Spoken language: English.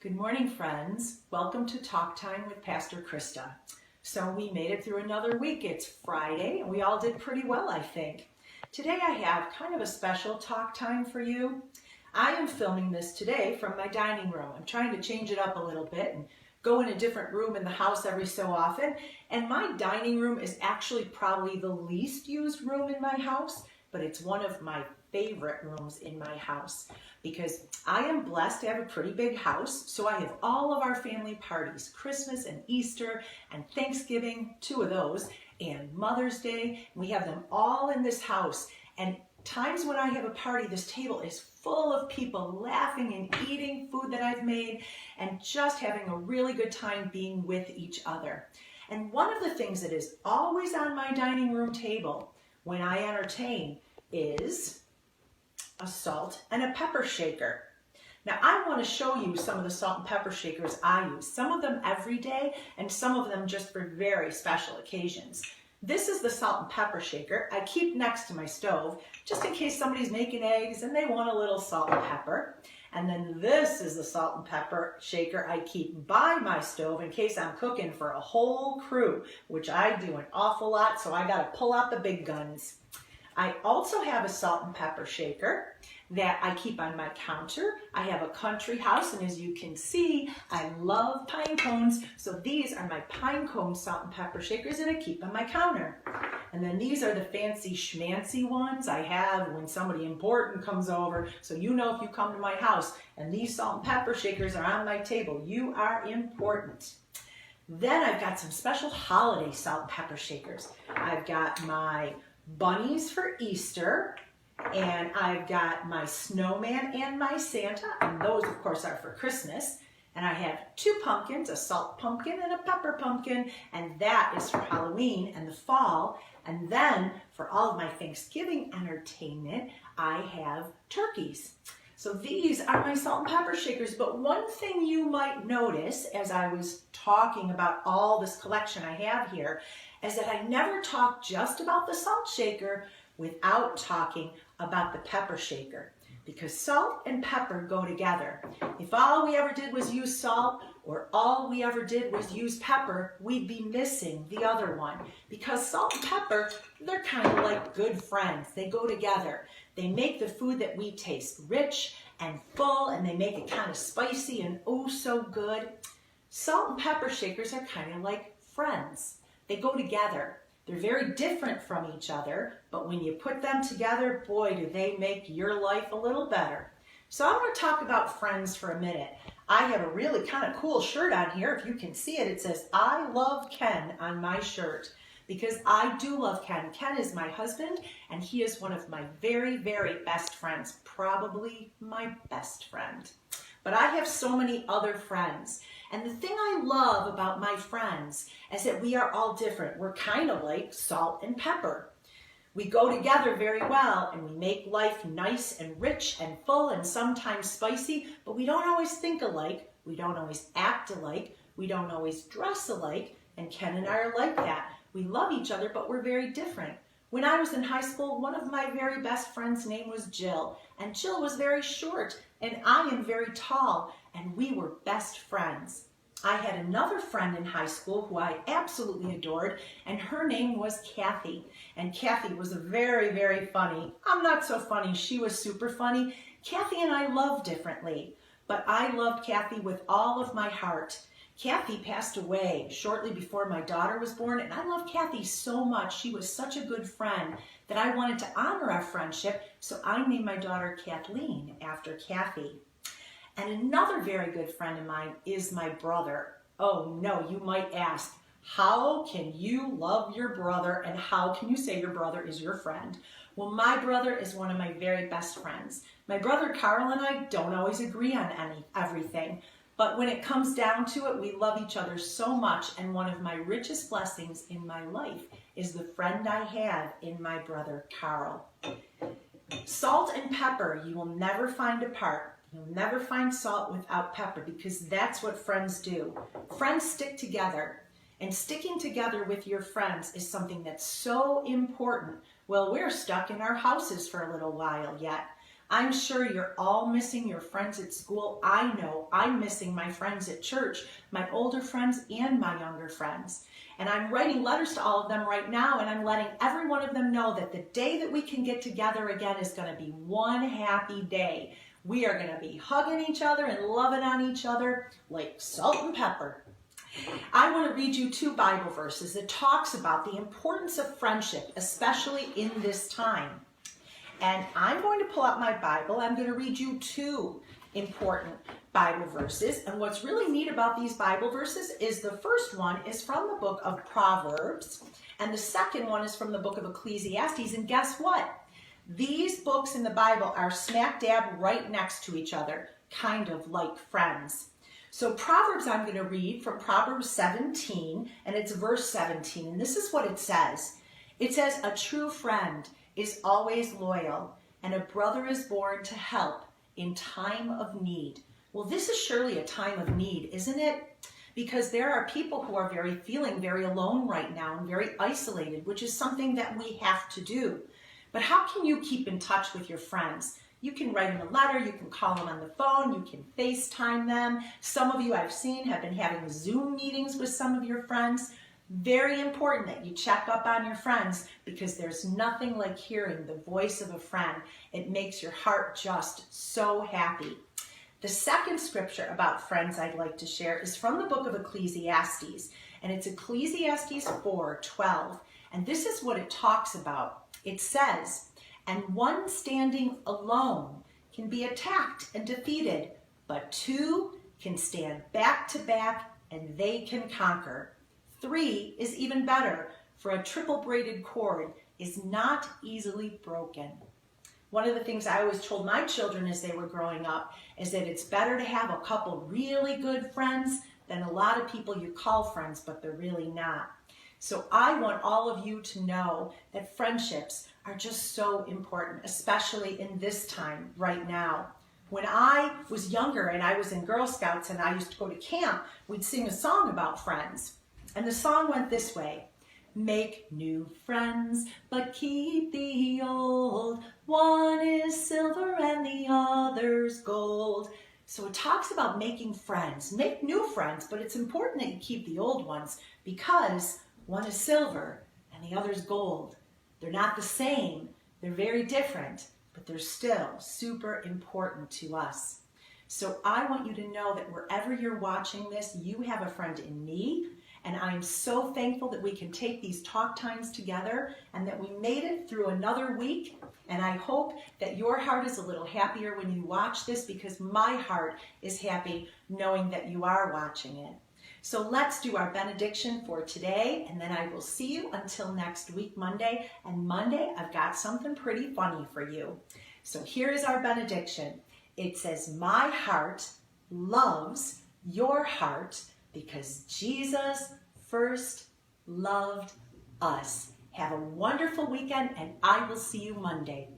Good morning, friends. Welcome to Talk Time with Pastor Krista. So we made it through another week. It's Friday, and we all did pretty well, I think. Today I have kind of a special talk time for you. I am filming this today from my dining room. I'm trying to change it up a little bit and go in a different room in the house every so often. And my dining room is actually probably the least used room in my house, but it's one of my favorite rooms in my house because I am blessed to have a pretty big house. So I have all of our family parties, Christmas and Easter and Thanksgiving, 2 of those, and Mother's Day. We have them all in this house. And times when I have a party, this table is full of people laughing and eating food that I've made and just having a really good time being with each other. And one of the things that is always on my dining room table when I entertain is a salt and a pepper shaker. Now I want to show you some of the salt and pepper shakers I use, some of them every day and some of them just for very special occasions. This is the salt and pepper shaker I keep next to my stove just in case somebody's making eggs and they want a little salt and pepper. And then this is the salt and pepper shaker I keep by my stove in case I'm cooking for a whole crew, which I do an awful lot, so I got to pull out the big guns. I also have a salt and pepper shaker that I keep on my counter. I have a country house, and as you can see, I love pine cones. So these are my pine cone salt and pepper shakers that I keep on my counter. And then these are the fancy schmancy ones I have when somebody important comes over. So you know if you come to my house and these salt and pepper shakers are on my table, you are important. Then I've got some special holiday salt and pepper shakers. I've got my bunnies for Easter, and I've got my snowman and my Santa, and those of course are for Christmas. And I have 2 pumpkins, a salt pumpkin and a pepper pumpkin, and that is for Halloween and the fall. And then for all of my Thanksgiving entertainment, I have turkeys. So these are my salt and pepper shakers. But one thing you might notice as I was talking about all this collection I have here is that I never talk just about the salt shaker without talking about the pepper shaker, because salt and pepper go together. If all we ever did was use salt or all we ever did was use pepper, we'd be missing the other one, because salt and pepper, they're kind of like good friends. They go together. They make the food that we taste rich and full, and they make it kind of spicy and oh so good. Salt and pepper shakers are kind of like friends. They go together. They're very different from each other, but when you put them together, boy, do they make your life a little better. So I'm going to talk about friends for a minute. I have a really kind of cool shirt on here. If you can see it, it says, I love Ken on my shirt, because I do love Ken. Ken is my husband, and he is one of my very, very best friends, probably my best friend. But I have so many other friends. And the thing I love about my friends is that we are all different. We're kind of like salt and pepper. We go together very well, and we make life nice and rich and full and sometimes spicy, but we don't always think alike. We don't always act alike. We don't always dress alike. And Ken and I are like that. We love each other, but we're very different. When I was in high school, one of my very best friends' name was Jill. And Jill was very short, and I am very tall, and we were best friends. I had another friend in high school who I absolutely adored, and her name was Kathy. And Kathy was very, very funny. I'm not so funny. She was super funny. Kathy and I love differently, but I loved Kathy with all of my heart. Kathy passed away shortly before my daughter was born, and I loved Kathy so much. She was such a good friend that I wanted to honor our friendship, so I named my daughter Kathleen after Kathy. And another very good friend of mine is my brother. Oh no, you might ask, how can you love your brother and how can you say your brother is your friend? Well, my brother is one of my very best friends. My brother Carl and I don't always agree on everything. But when it comes down to it, we love each other so much, and one of my richest blessings in my life is the friend I have in my brother Carl. Salt and pepper, you will never find apart. You'll never find salt without pepper, because that's what friends do. Friends stick together, and sticking together with your friends is something that's so important. Well, we're stuck in our houses for a little while yet. I'm sure you're all missing your friends at school. I know I'm missing my friends at church, my older friends and my younger friends. And I'm writing letters to all of them right now, and I'm letting every one of them know that the day that we can get together again is going to be one happy day. We are going to be hugging each other and loving on each other like salt and pepper. I want to read you 2 Bible verses that talks about the importance of friendship, especially in this time. And I'm going to pull out my Bible. I'm going to read you 2 important Bible verses. And what's really neat about these Bible verses is the first one is from the book of Proverbs, and the second one is from the book of Ecclesiastes. And guess what? These books in the Bible are smack dab right next to each other, kind of like friends. So Proverbs I'm going to read from Proverbs 17, and it's verse 17. And this is what it says. It says, "A true friend is always loyal, and a brother is born to help in time of need." Well, this is surely a time of need, isn't it? Because there are people who are feeling very alone right now and very isolated, which is something that we have to do. But how can you keep in touch with your friends? You can write them a letter, you can call them on the phone, you can FaceTime them. Some of you I've seen have been having Zoom meetings with some of your friends. Very important that you check up on your friends, because there's nothing like hearing the voice of a friend. It makes your heart just so happy. The second scripture about friends I'd like to share is from the book of Ecclesiastes, and it's Ecclesiastes 4:12. And this is what it talks about. It says, "And one standing alone can be attacked and defeated, but 2 can stand back to back and they can conquer. 3 is even better, for a triple braided cord is not easily broken." One of the things I always told my children as they were growing up is that it's better to have a couple really good friends than a lot of people you call friends, but they're really not. So I want all of you to know that friendships are just so important, especially in this time right now. When I was younger and I was in Girl Scouts and I used to go to camp, we'd sing a song about friends. And the song went this way: "Make new friends, but keep the old. One is silver and the other's gold." So it talks about making friends. Make new friends, but it's important that you keep the old ones, because one is silver and the other's gold. They're not the same. They're very different, but they're still super important to us. So I want you to know that wherever you're watching this, you have a friend in me. And I'm so thankful that we can take these talk times together and that we made it through another week. And I hope that your heart is a little happier when you watch this, because my heart is happy knowing that you are watching it. So let's do our benediction for today, and then I will see you until next week, Monday. And Monday, I've got something pretty funny for you. So here is our benediction. It says, "My heart loves your heart, because Jesus first loved us." Have a wonderful weekend, and I will see you Monday.